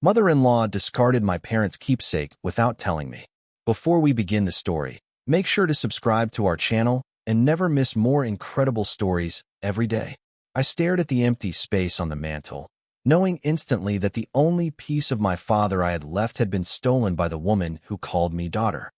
Mother-in-law discarded my parents' keepsake without telling me. Before we begin the story, make sure to subscribe to our channel and never miss more incredible stories every day. I stared at the empty space on the mantel, knowing instantly that the only piece of my father I had left had been stolen by the woman who called me daughter.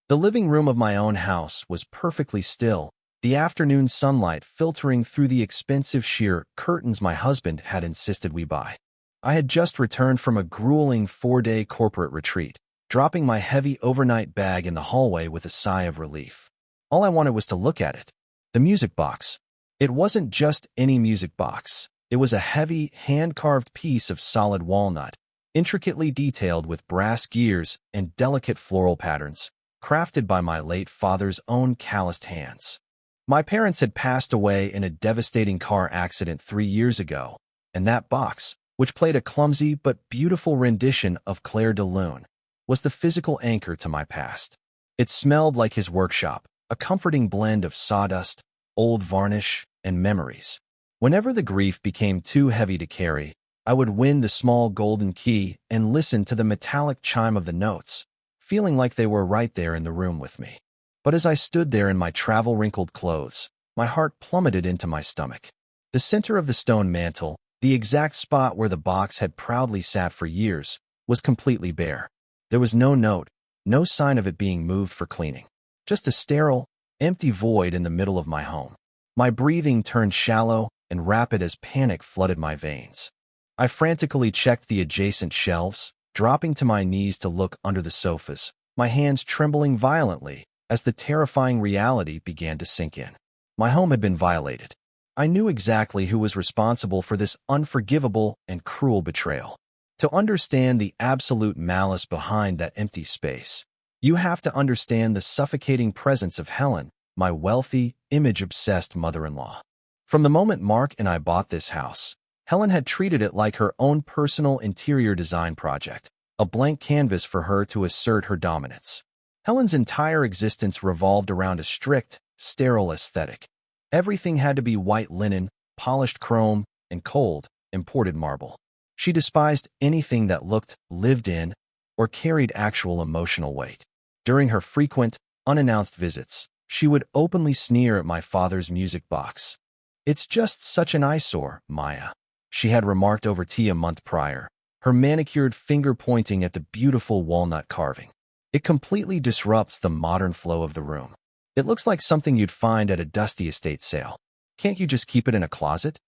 The living room of my own house was perfectly still, the afternoon sunlight filtering through the expensive sheer curtains my husband had insisted we buy. I had just returned from a grueling 4-day corporate retreat, dropping my heavy overnight bag in the hallway with a sigh of relief. All I wanted was to look at it. The music box. It wasn't just any music box. It was a heavy, hand-carved piece of solid walnut, intricately detailed with brass gears and delicate floral patterns, crafted by my late father's own calloused hands. My parents had passed away in a devastating car accident 3 years ago, and that box, which played a clumsy but beautiful rendition of Claire de Lune, was the physical anchor to my past. It smelled like his workshop, a comforting blend of sawdust, old varnish, and memories. Whenever the grief became too heavy to carry, I would win the small golden key and listen to the metallic chime of the notes, feeling like they were right there in the room with me. But as I stood there in my travel-wrinkled clothes, my heart plummeted into my stomach. The center of the stone mantel, the exact spot where the box had proudly sat for years, was completely bare. There was no note, no sign of it being moved for cleaning. Just a sterile, empty void in the middle of my home. My breathing turned shallow and rapid as panic flooded my veins. I frantically checked the adjacent shelves, dropping to my knees to look under the sofas, my hands trembling violently as the terrifying reality began to sink in. My home had been violated. I knew exactly who was responsible for this unforgivable and cruel betrayal. To understand the absolute malice behind that empty space, you have to understand the suffocating presence of Helen, my wealthy, image-obsessed mother-in-law. From the moment Mark and I bought this house, Helen had treated it like her own personal interior design project, a blank canvas for her to assert her dominance. Helen's entire existence revolved around a strict, sterile aesthetic. Everything had to be white linen, polished chrome, and cold, imported marble. She despised anything that looked lived in or carried actual emotional weight. During her frequent, unannounced visits, she would openly sneer at my father's music box. "It's just such an eyesore, Maya," she had remarked over tea a month prior, her manicured finger pointing at the beautiful walnut carving. "It completely disrupts the modern flow of the room. It looks like something you'd find at a dusty estate sale. Can't you just keep it in a closet?"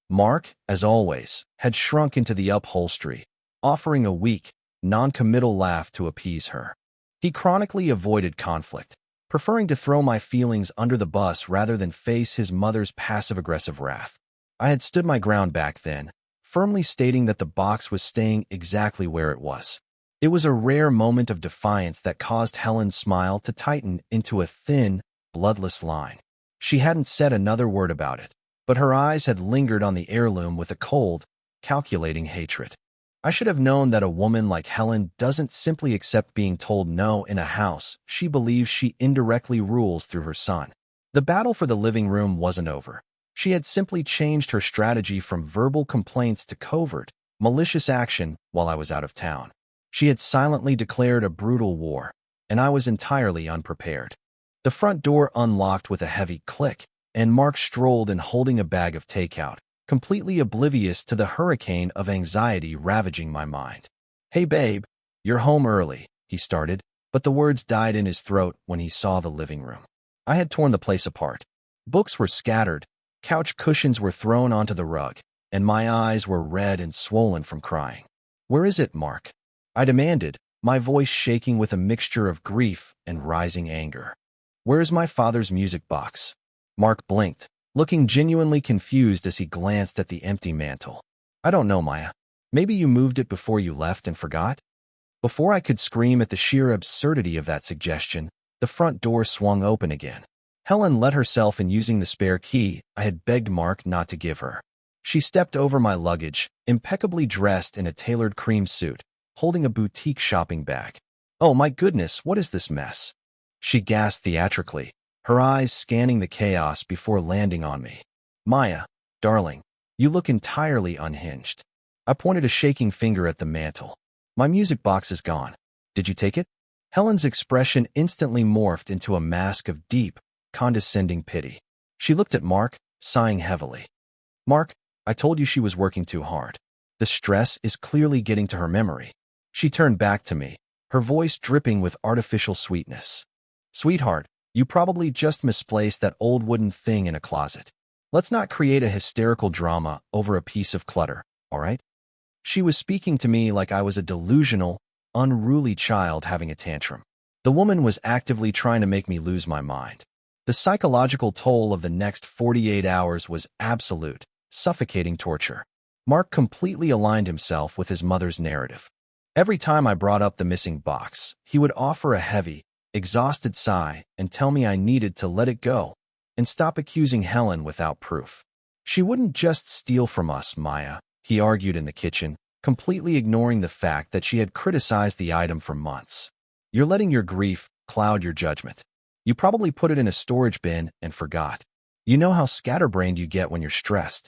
Mark, as always, had shrunk into the upholstery, offering a weak, non-committal laugh to appease her. He chronically avoided conflict, preferring to throw my feelings under the bus rather than face his mother's passive-aggressive wrath. I had stood my ground back then, firmly stating that the box was staying exactly where it was. It was a rare moment of defiance that caused Helen's smile to tighten into a thin, bloodless line. She hadn't said another word about it, but her eyes had lingered on the heirloom with a cold, calculating hatred. I should have known that a woman like Helen doesn't simply accept being told no in a house she believes she indirectly rules through her son. The battle for the living room wasn't over. She had simply changed her strategy from verbal complaints to covert, malicious action while I was out of town. She had silently declared a brutal war, and I was entirely unprepared. The front door unlocked with a heavy click, and Mark strolled in holding a bag of takeout, completely oblivious to the hurricane of anxiety ravaging my mind. "Hey babe, you're home early," he started, but the words died in his throat when he saw the living room. I had torn the place apart. Books were scattered, couch cushions were thrown onto the rug, and my eyes were red and swollen from crying. "Where is it, Mark?" I demanded, my voice shaking with a mixture of grief and rising anger. "Where's my father's music box?" Mark blinked, looking genuinely confused as he glanced at the empty mantel. "I don't know, Maya. Maybe you moved it before you left and forgot?" Before I could scream at the sheer absurdity of that suggestion, the front door swung open again. Helen let herself in using the spare key I had begged Mark not to give her. She stepped over my luggage, impeccably dressed in a tailored cream suit, holding a boutique shopping bag. "Oh my goodness, what is this mess?" she gasped theatrically, her eyes scanning the chaos before landing on me. "Maya, darling, you look entirely unhinged." I pointed a shaking finger at the mantel. My music box is gone. Did you take it? Helen's expression instantly morphed into a mask of deep, condescending pity. She looked at Mark, sighing heavily. Mark, I told you she was working too hard. The stress is clearly getting to her memory. She turned back to me, her voice dripping with artificial sweetness. Sweetheart, you probably just misplaced that old wooden thing in a closet. Let's not create a hysterical drama over a piece of clutter, all right? She was speaking to me like I was a delusional, unruly child having a tantrum. The woman was actively trying to make me lose my mind. The psychological toll of the next 48 hours was absolute, suffocating torture. Mark completely aligned himself with his mother's narrative. Every time I brought up the missing box, he would offer a heavy, exhausted sigh and tell me I needed to let it go and stop accusing Helen without proof. She wouldn't just steal from us, Maya, he argued in the kitchen, completely ignoring the fact that she had criticized the item for months. You're letting your grief cloud your judgment. You probably put it in a storage bin and forgot. You know how scatterbrained you get when you're stressed.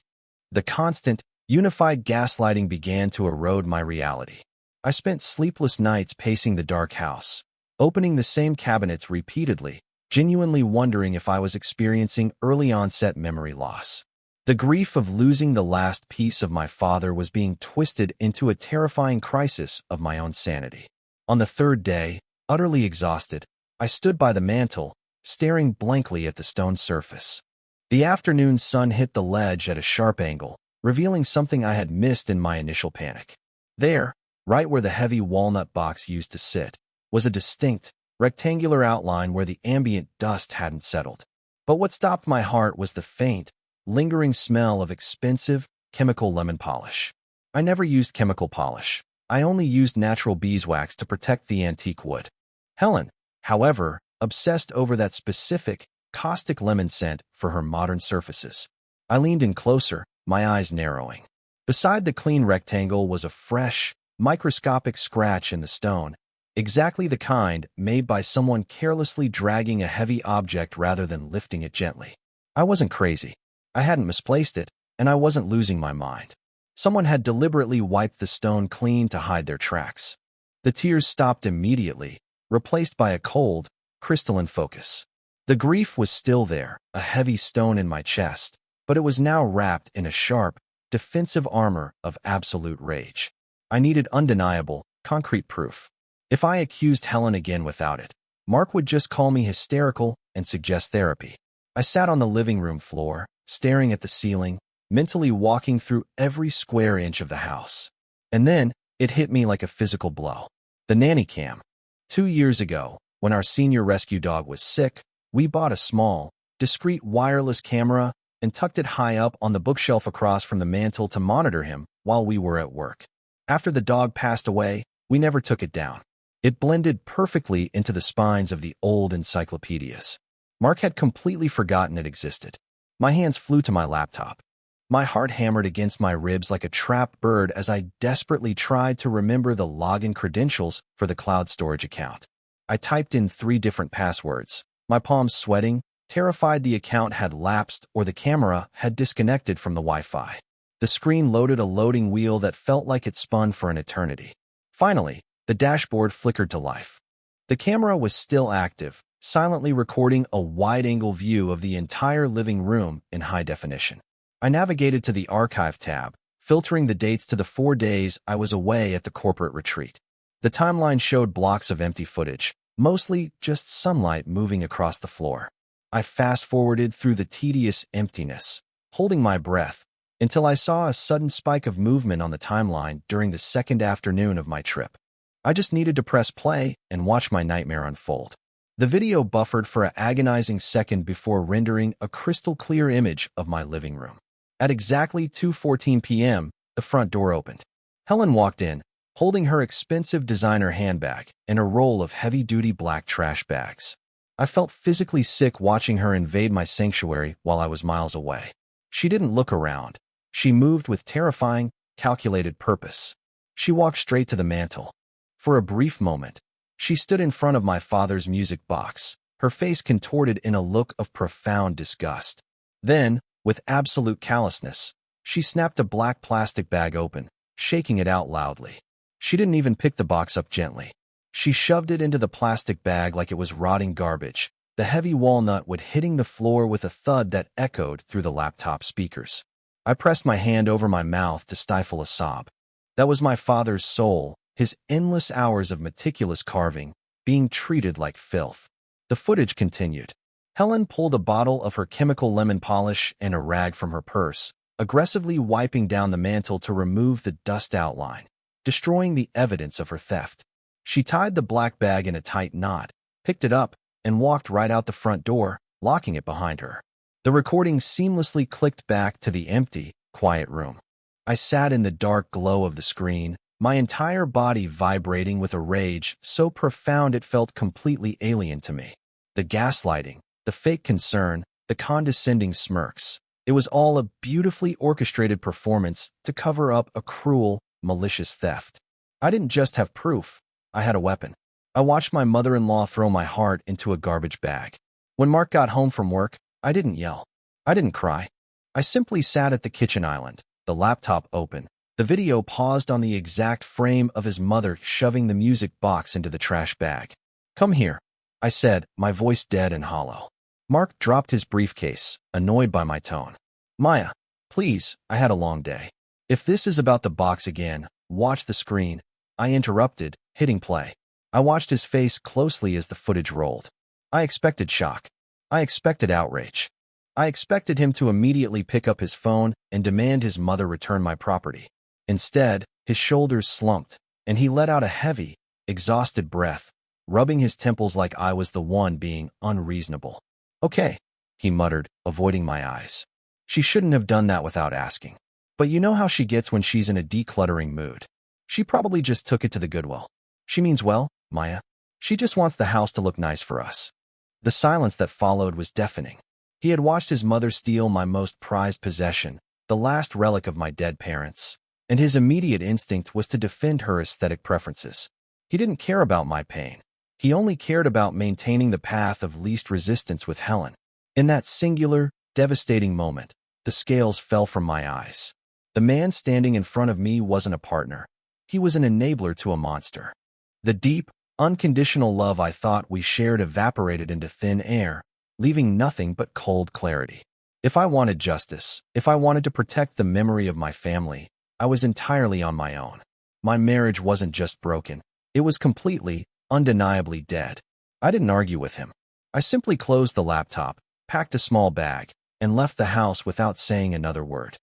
The constant, unified gaslighting began to erode my reality. I spent sleepless nights pacing the dark house, opening the same cabinets repeatedly, genuinely wondering if I was experiencing early-onset memory loss. The grief of losing the last piece of my father was being twisted into a terrifying crisis of my own sanity. On the third day, utterly exhausted, I stood by the mantel, staring blankly at the stone surface. The afternoon sun hit the ledge at a sharp angle, revealing something I had missed in my initial panic. There, right where the heavy walnut box used to sit, was a distinct, rectangular outline where the ambient dust hadn't settled. But what stopped my heart was the faint, lingering smell of expensive, chemical lemon polish. I never used chemical polish. I only used natural beeswax to protect the antique wood. Helen, however, obsessed over that specific, caustic lemon scent for her modern surfaces. I leaned in closer, my eyes narrowing. Beside the clean rectangle was a fresh, microscopic scratch in the stone, exactly the kind made by someone carelessly dragging a heavy object rather than lifting it gently. I wasn't crazy. I hadn't misplaced it, and I wasn't losing my mind. Someone had deliberately wiped the stone clean to hide their tracks. The tears stopped immediately, replaced by a cold, crystalline focus. The grief was still there, a heavy stone in my chest, but it was now wrapped in a sharp, defensive armor of absolute rage. I needed undeniable, concrete proof. If I accused Helen again without it, Mark would just call me hysterical and suggest therapy. I sat on the living room floor, staring at the ceiling, mentally walking through every square inch of the house. And then, it hit me like a physical blow. The nanny cam. 2 years ago, when our senior rescue dog was sick, we bought a small, discreet wireless camera and tucked it high up on the bookshelf across from the mantel to monitor him while we were at work. After the dog passed away, we never took it down. It blended perfectly into the spines of the old encyclopedias. Mark had completely forgotten it existed. My hands flew to my laptop. My heart hammered against my ribs like a trapped bird as I desperately tried to remember the login credentials for the cloud storage account. I typed in 3 different passwords, my palms sweating, terrified the account had lapsed or the camera had disconnected from the Wi-Fi. The screen loaded a loading wheel that felt like it spun for an eternity. Finally, the dashboard flickered to life. The camera was still active, silently recording a wide-angle view of the entire living room in high definition. I navigated to the Archive tab, filtering the dates to the 4 days I was away at the corporate retreat. The timeline showed blocks of empty footage, mostly just sunlight moving across the floor. I fast-forwarded through the tedious emptiness, holding my breath, until I saw a sudden spike of movement on the timeline during the second afternoon of my trip. I just needed to press play and watch my nightmare unfold. The video buffered for an agonizing second before rendering a crystal-clear image of my living room. At exactly 2:14 p.m., the front door opened. Helen walked in, holding her expensive designer handbag and a roll of heavy-duty black trash bags. I felt physically sick watching her invade my sanctuary while I was miles away. She didn't look around. She moved with terrifying, calculated purpose. She walked straight to the mantel. For a brief moment, she stood in front of my father's music box, her face contorted in a look of profound disgust. Then, with absolute callousness, she snapped a black plastic bag open, shaking it out loudly. She didn't even pick the box up gently. She shoved it into the plastic bag like it was rotting garbage, the heavy walnut wood hitting the floor with a thud that echoed through the laptop speakers. I pressed my hand over my mouth to stifle a sob. That was my father's soul, his endless hours of meticulous carving, being treated like filth. The footage continued. Helen pulled a bottle of her chemical lemon polish and a rag from her purse, aggressively wiping down the mantle to remove the dust outline, destroying the evidence of her theft. She tied the black bag in a tight knot, picked it up, and walked right out the front door, locking it behind her. The recording seamlessly clicked back to the empty, quiet room. I sat in the dark glow of the screen, my entire body vibrating with a rage so profound it felt completely alien to me. The gaslighting, the fake concern, the condescending smirks. It was all a beautifully orchestrated performance to cover up a cruel, malicious theft. I didn't just have proof, I had a weapon. I watched my mother-in-law throw my heart into a garbage bag. When Mark got home from work, I didn't yell. I didn't cry. I simply sat at the kitchen island, the laptop open, the video paused on the exact frame of his mother shoving the music box into the trash bag. "Come here," I said, my voice dead and hollow. Mark dropped his briefcase, annoyed by my tone. "Maya, please, I had a long day. If this is about the box again, watch the screen," I interrupted, hitting play. I watched his face closely as the footage rolled. I expected shock. I expected outrage. I expected him to immediately pick up his phone and demand his mother return my property. Instead, his shoulders slumped, and he let out a heavy, exhausted breath, rubbing his temples like I was the one being unreasonable. "Okay," he muttered, avoiding my eyes. "She shouldn't have done that without asking. But you know how she gets when she's in a decluttering mood. She probably just took it to the Goodwill. She means well, Maya. She just wants the house to look nice for us." The silence that followed was deafening. He had watched his mother steal my most prized possession, the last relic of my dead parents, and his immediate instinct was to defend her aesthetic preferences. He didn't care about my pain. He only cared about maintaining the path of least resistance with Helen. In that singular, devastating moment, the scales fell from my eyes. The man standing in front of me wasn't a partner. He was an enabler to a monster. The deep, unconditional love I thought we shared evaporated into thin air, leaving nothing but cold clarity. If I wanted justice, if I wanted to protect the memory of my family, I was entirely on my own. My marriage wasn't just broken. It was completely, undeniably dead. I didn't argue with him. I simply closed the laptop, packed a small bag, and left the house without saying another word.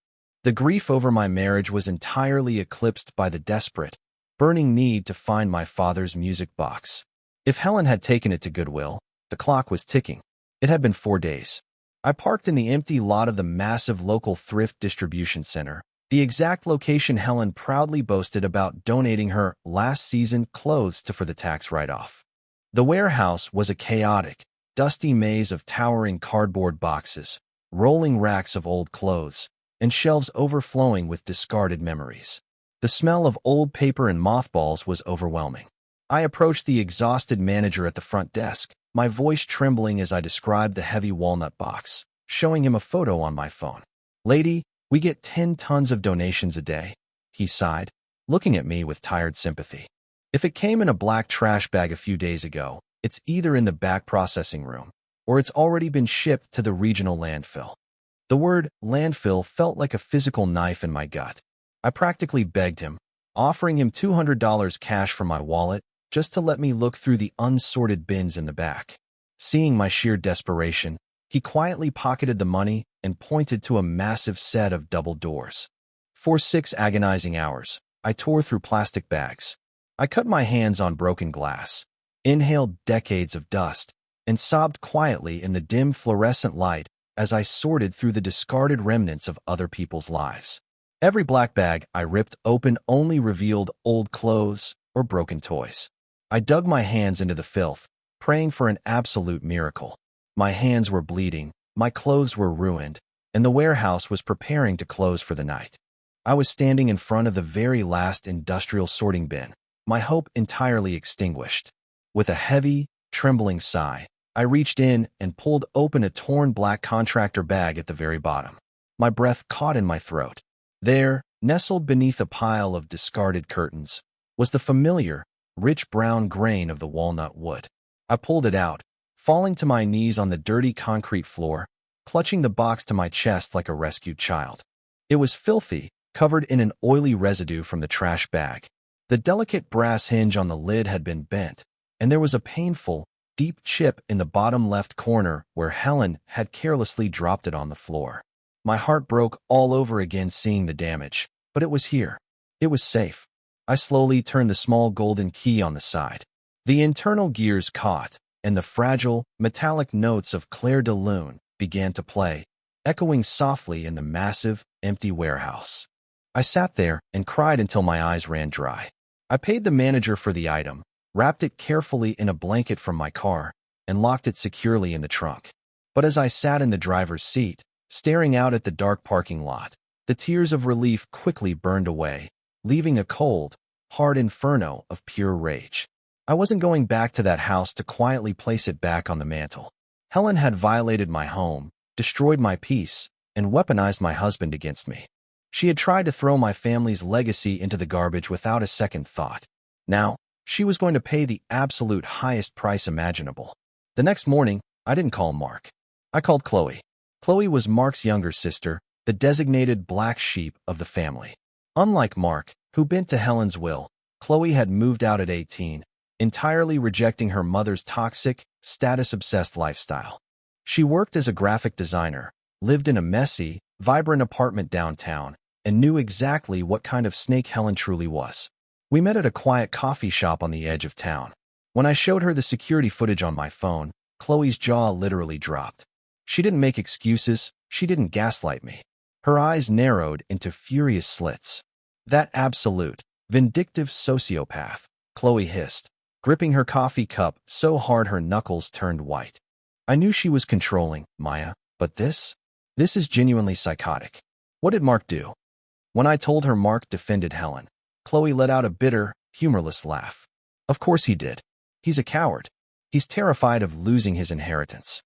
The grief over my marriage was entirely eclipsed by the desperate, burning need to find my father's music box. If Helen had taken it to Goodwill, the clock was ticking. It had been 4 days. I parked in the empty lot of the massive local thrift distribution center, the exact location Helen proudly boasted about donating her last season clothes to for the tax write-off. The warehouse was a chaotic, dusty maze of towering cardboard boxes, rolling racks of old clothes, and shelves overflowing with discarded memories. The smell of old paper and mothballs was overwhelming. I approached the exhausted manager at the front desk, my voice trembling as I described the heavy walnut box, showing him a photo on my phone. "Lady, we get 10 tons of donations a day," he sighed, looking at me with tired sympathy. "If it came in a black trash bag a few days ago, it's either in the back processing room, or it's already been shipped to the regional landfill." The word landfill felt like a physical knife in my gut. I practically begged him, offering him $200 cash from my wallet just to let me look through the unsorted bins in the back. Seeing my sheer desperation, he quietly pocketed the money and pointed to a massive set of double doors. For 6 agonizing hours, I tore through plastic bags. I cut my hands on broken glass, inhaled decades of dust, and sobbed quietly in the dim fluorescent light as I sorted through the discarded remnants of other people's lives. Every black bag I ripped open only revealed old clothes or broken toys. I dug my hands into the filth, praying for an absolute miracle. My hands were bleeding, my clothes were ruined, and the warehouse was preparing to close for the night. I was standing in front of the very last industrial sorting bin, my hope entirely extinguished. With a heavy, trembling sigh, I reached in and pulled open a torn black contractor bag at the very bottom. My breath caught in my throat. There, nestled beneath a pile of discarded curtains, was the familiar, rich brown grain of the walnut wood. I pulled it out, falling to my knees on the dirty concrete floor, clutching the box to my chest like a rescued child. It was filthy, covered in an oily residue from the trash bag. The delicate brass hinge on the lid had been bent, and there was a painful, deep chip in the bottom left corner where Helen had carelessly dropped it on the floor. My heart broke all over again seeing the damage, but it was here. It was safe. I slowly turned the small golden key on the side. The internal gears caught, and the fragile, metallic notes of Clair de Lune began to play, echoing softly in the massive, empty warehouse. I sat there and cried until my eyes ran dry. I paid the manager for the item, wrapped it carefully in a blanket from my car, and locked it securely in the trunk. But as I sat in the driver's seat, staring out at the dark parking lot, the tears of relief quickly burned away, leaving a cold, hard inferno of pure rage. I wasn't going back to that house to quietly place it back on the mantel. Helen had violated my home, destroyed my peace, and weaponized my husband against me. She had tried to throw my family's legacy into the garbage without a second thought. Now, she was going to pay the absolute highest price imaginable. The next morning, I didn't call Mark. I called Chloe. Chloe was Mark's younger sister, the designated black sheep of the family. Unlike Mark, who bent to Helen's will, Chloe had moved out at 18, entirely rejecting her mother's toxic, status-obsessed lifestyle. She worked as a graphic designer, lived in a messy, vibrant apartment downtown, and knew exactly what kind of snake Helen truly was. We met at a quiet coffee shop on the edge of town. When I showed her the security footage on my phone, Chloe's jaw literally dropped. She didn't make excuses, she didn't gaslight me. Her eyes narrowed into furious slits. That absolute, vindictive sociopath, Chloe hissed, gripping her coffee cup so hard her knuckles turned white. I knew she was controlling, Maya, but this is genuinely psychotic. What did Mark do? When I told her Mark defended Helen, Chloe let out a bitter, humorless laugh. Of course he did. He's a coward. He's terrified of losing his inheritance.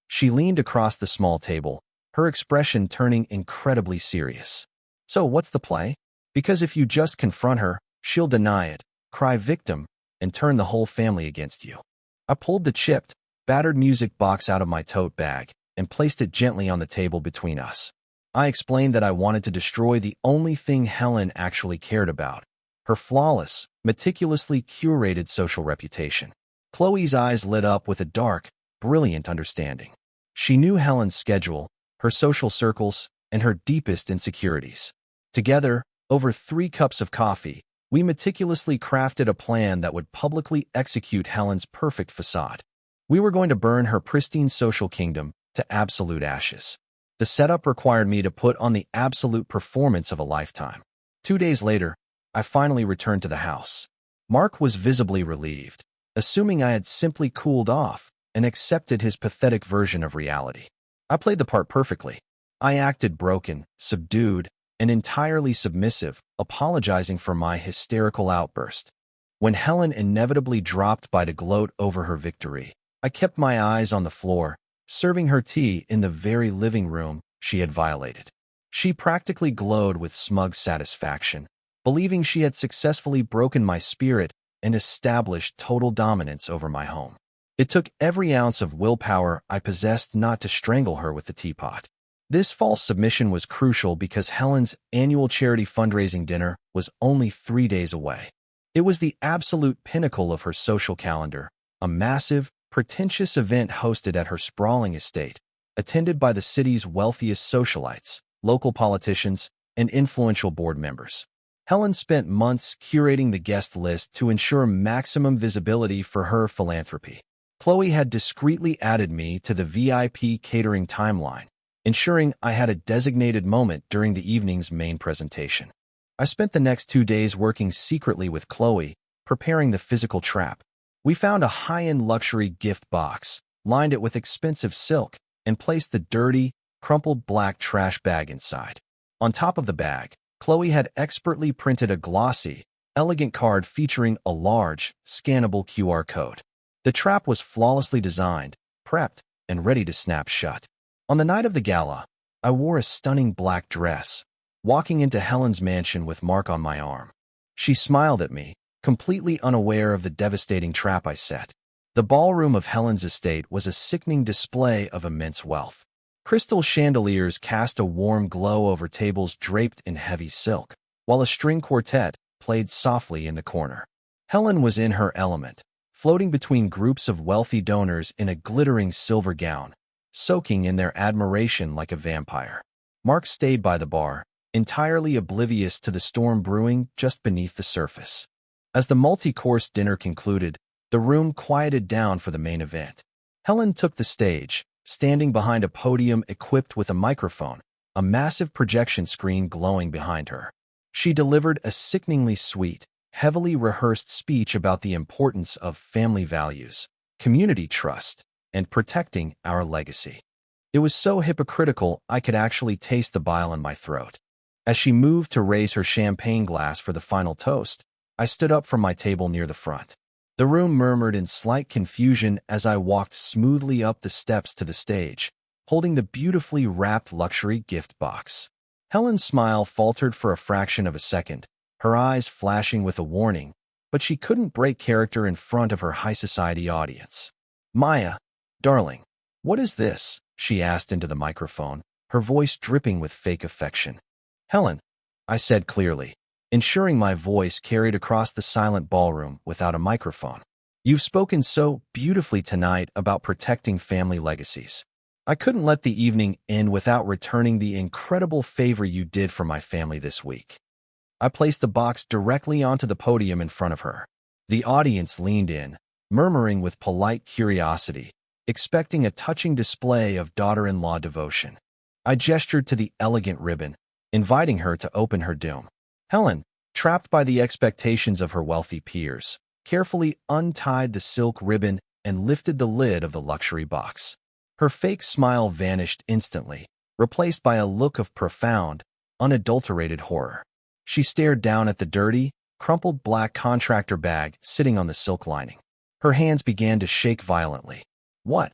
She leaned across the small table, her expression turning incredibly serious. So what's the play? Because if you just confront her, she'll deny it, cry victim, and turn the whole family against you. I pulled the chipped, battered music box out of my tote bag and placed it gently on the table between us. I explained that I wanted to destroy the only thing Helen actually cared about, her flawless, meticulously curated social reputation. Chloe's eyes lit up with a dark, brilliant understanding. She knew Helen's schedule, her social circles, and her deepest insecurities. Together, over 3 cups of coffee, we meticulously crafted a plan that would publicly execute Helen's perfect facade. We were going to burn her pristine social kingdom to absolute ashes. The setup required me to put on the absolute performance of a lifetime. 2 days later, I finally returned to the house. Mark was visibly relieved, assuming I had simply cooled off and accepted his pathetic version of reality. I played the part perfectly. I acted broken, subdued, and entirely submissive, apologizing for my hysterical outburst. When Helen inevitably dropped by to gloat over her victory, I kept my eyes on the floor, serving her tea in the very living room she had violated. She practically glowed with smug satisfaction, believing she had successfully broken my spirit and established total dominance over my home. It took every ounce of willpower I possessed not to strangle her with the teapot. This false submission was crucial because Helen's annual charity fundraising dinner was only 3 days away. It was the absolute pinnacle of her social calendar, a massive, pretentious event hosted at her sprawling estate, attended by the city's wealthiest socialites, local politicians, and influential board members. Helen spent months curating the guest list to ensure maximum visibility for her philanthropy. Chloe had discreetly added me to the VIP catering timeline, ensuring I had a designated moment during the evening's main presentation. I spent the next 2 days working secretly with Chloe, preparing the physical trap. We found a high-end luxury gift box, lined it with expensive silk, and placed the dirty, crumpled black trash bag inside. On top of the bag, Chloe had expertly printed a glossy, elegant card featuring a large, scannable QR code. The trap was flawlessly designed, prepped, and ready to snap shut. On the night of the gala, I wore a stunning black dress, walking into Helen's mansion with Mark on my arm. She smiled at me, completely unaware of the devastating trap I set. The ballroom of Helen's estate was a sickening display of immense wealth. Crystal chandeliers cast a warm glow over tables draped in heavy silk, while a string quartet played softly in the corner. Helen was in her element, floating between groups of wealthy donors in a glittering silver gown, soaking in their admiration like a vampire. Mark stayed by the bar, entirely oblivious to the storm brewing just beneath the surface. As the multi-course dinner concluded, the room quieted down for the main event. Helen took the stage, standing behind a podium equipped with a microphone, a massive projection screen glowing behind her. She delivered a sickeningly sweet, heavily rehearsed speech about the importance of family values, community trust, and protecting our legacy. It was so hypocritical I could actually taste the bile in my throat. As she moved to raise her champagne glass for the final toast, I stood up from my table near the front. The room murmured in slight confusion as I walked smoothly up the steps to the stage, holding the beautifully wrapped luxury gift box. Helen's smile faltered for a fraction of a second, her eyes flashing with a warning, but she couldn't break character in front of her high society audience. "Maya, darling, what is this?" she asked into the microphone, her voice dripping with fake affection. "Helen," I said clearly, ensuring my voice carried across the silent ballroom without a microphone. "You've spoken so beautifully tonight about protecting family legacies. I couldn't let the evening end without returning the incredible favor you did for my family this week." I placed the box directly onto the podium in front of her. The audience leaned in, murmuring with polite curiosity, expecting a touching display of daughter-in-law devotion. I gestured to the elegant ribbon, inviting her to open her doom. Helen, trapped by the expectations of her wealthy peers, carefully untied the silk ribbon and lifted the lid of the luxury box. Her fake smile vanished instantly, replaced by a look of profound, unadulterated horror. She stared down at the dirty, crumpled black contractor bag sitting on the silk lining. Her hands began to shake violently. What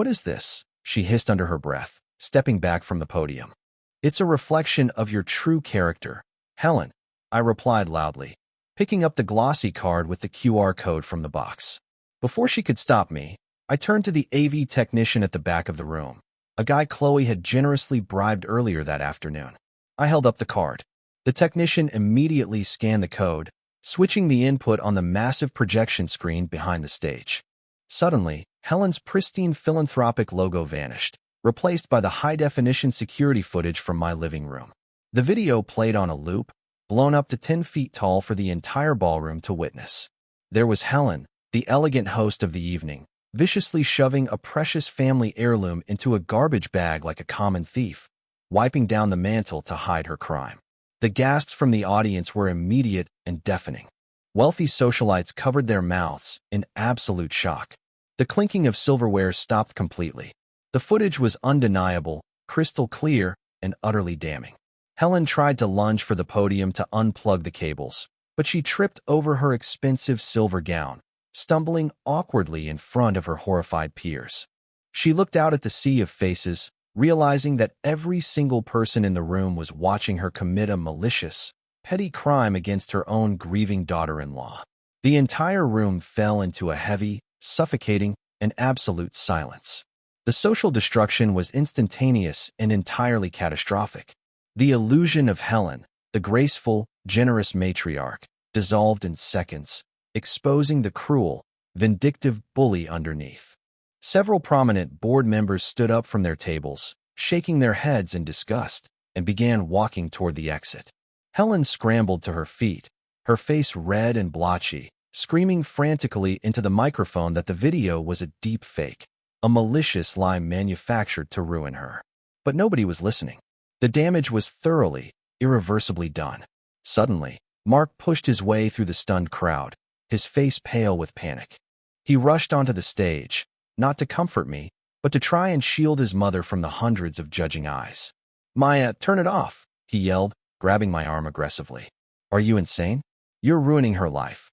is this?" she hissed under her breath, stepping back from the podium. "It's a reflection of your true character, Helen," I replied loudly, picking up the glossy card with the QR code from the box. Before she could stop me, I turned to the AV technician at the back of the room, a guy Chloe had generously bribed earlier that afternoon. I held up the card. The technician immediately scanned the code, switching the input on the massive projection screen behind the stage. Suddenly, Helen's pristine philanthropic logo vanished, replaced by the high-definition security footage from my living room. The video played on a loop, blown up to 10 feet tall for the entire ballroom to witness. There was Helen, the elegant host of the evening, viciously shoving a precious family heirloom into a garbage bag like a common thief, wiping down the mantle to hide her crime. The gasps from the audience were immediate and deafening. Wealthy socialites covered their mouths in absolute shock. The clinking of silverware stopped completely. The footage was undeniable, crystal clear, and utterly damning. Helen tried to lunge for the podium to unplug the cables, but she tripped over her expensive silver gown, stumbling awkwardly in front of her horrified peers. She looked out at the sea of faces, realizing that every single person in the room was watching her commit a malicious, petty crime against her own grieving daughter-in-law. The entire room fell into a heavy, suffocating, and absolute silence. The social destruction was instantaneous and entirely catastrophic. The illusion of Helen, the graceful, generous matriarch, dissolved in seconds, exposing the cruel, vindictive bully underneath. Several prominent board members stood up from their tables, shaking their heads in disgust, and began walking toward the exit. Helen scrambled to her feet, her face red and blotchy, screaming frantically into the microphone that the video was a deep fake, a malicious lie manufactured to ruin her. But nobody was listening. The damage was thoroughly, irreversibly done. Suddenly, Mark pushed his way through the stunned crowd, his face pale with panic. He rushed onto the stage, not to comfort me, but to try and shield his mother from the hundreds of judging eyes. "Maya, turn it off," he yelled, grabbing my arm aggressively. "Are you insane? You're ruining her life."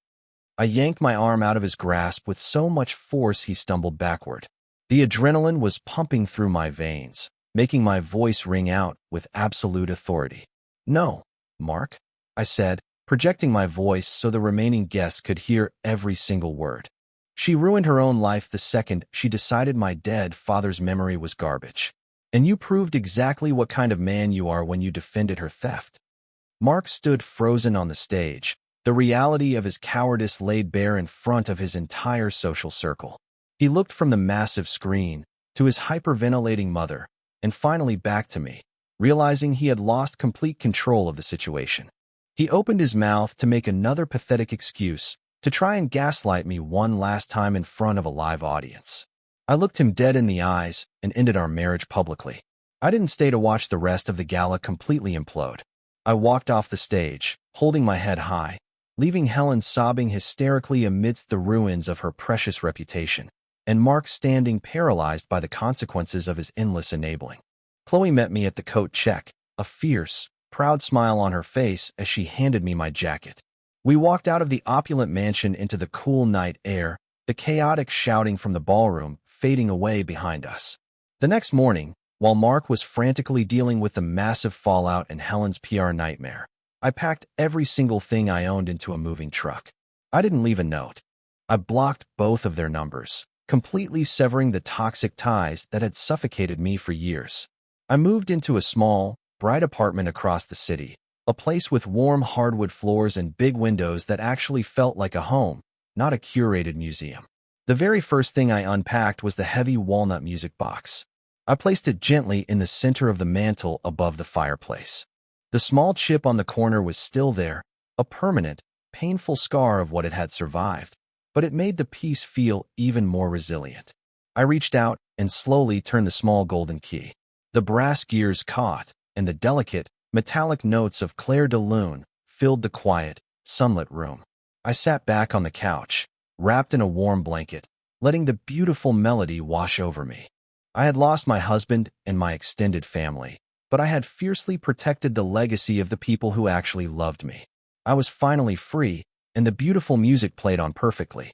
I yanked my arm out of his grasp with so much force he stumbled backward. The adrenaline was pumping through my veins, making my voice ring out with absolute authority. "No, Mark," I said, projecting my voice so the remaining guests could hear every single word. She ruined her own life the second she decided my dead father's memory was garbage. And you proved exactly what kind of man you are when you defended her theft. Mark stood frozen on the stage, the reality of his cowardice laid bare in front of his entire social circle. He looked from the massive screen to his hyperventilating mother, and finally back to me, realizing he had lost complete control of the situation. He opened his mouth to make another pathetic excuse, to try and gaslight me one last time in front of a live audience. I looked him dead in the eyes and ended our marriage publicly. I didn't stay to watch the rest of the gala completely implode. I walked off the stage, holding my head high, leaving Helen sobbing hysterically amidst the ruins of her precious reputation, and Mark standing paralyzed by the consequences of his endless enabling. Chloe met me at the coat check, a fierce, proud smile on her face as she handed me my jacket. We walked out of the opulent mansion into the cool night air, the chaotic shouting from the ballroom fading away behind us. The next morning, while Mark was frantically dealing with the massive fallout and Helen's PR nightmare, I packed every single thing I owned into a moving truck. I didn't leave a note. I blocked both of their numbers, completely severing the toxic ties that had suffocated me for years. I moved into a small, bright apartment across the city, a place with warm hardwood floors and big windows that actually felt like a home, not a curated museum. The very first thing I unpacked was the heavy walnut music box. I placed it gently in the center of the mantel above the fireplace. The small chip on the corner was still there, a permanent, painful scar of what it had survived, but it made the piece feel even more resilient. I reached out and slowly turned the small golden key. The brass gears caught, and the delicate, metallic notes of Clair de Lune filled the quiet, sunlit room. I sat back on the couch, wrapped in a warm blanket, letting the beautiful melody wash over me. I had lost my husband and my extended family, but I had fiercely protected the legacy of the people who actually loved me. I was finally free, and the beautiful music played on perfectly,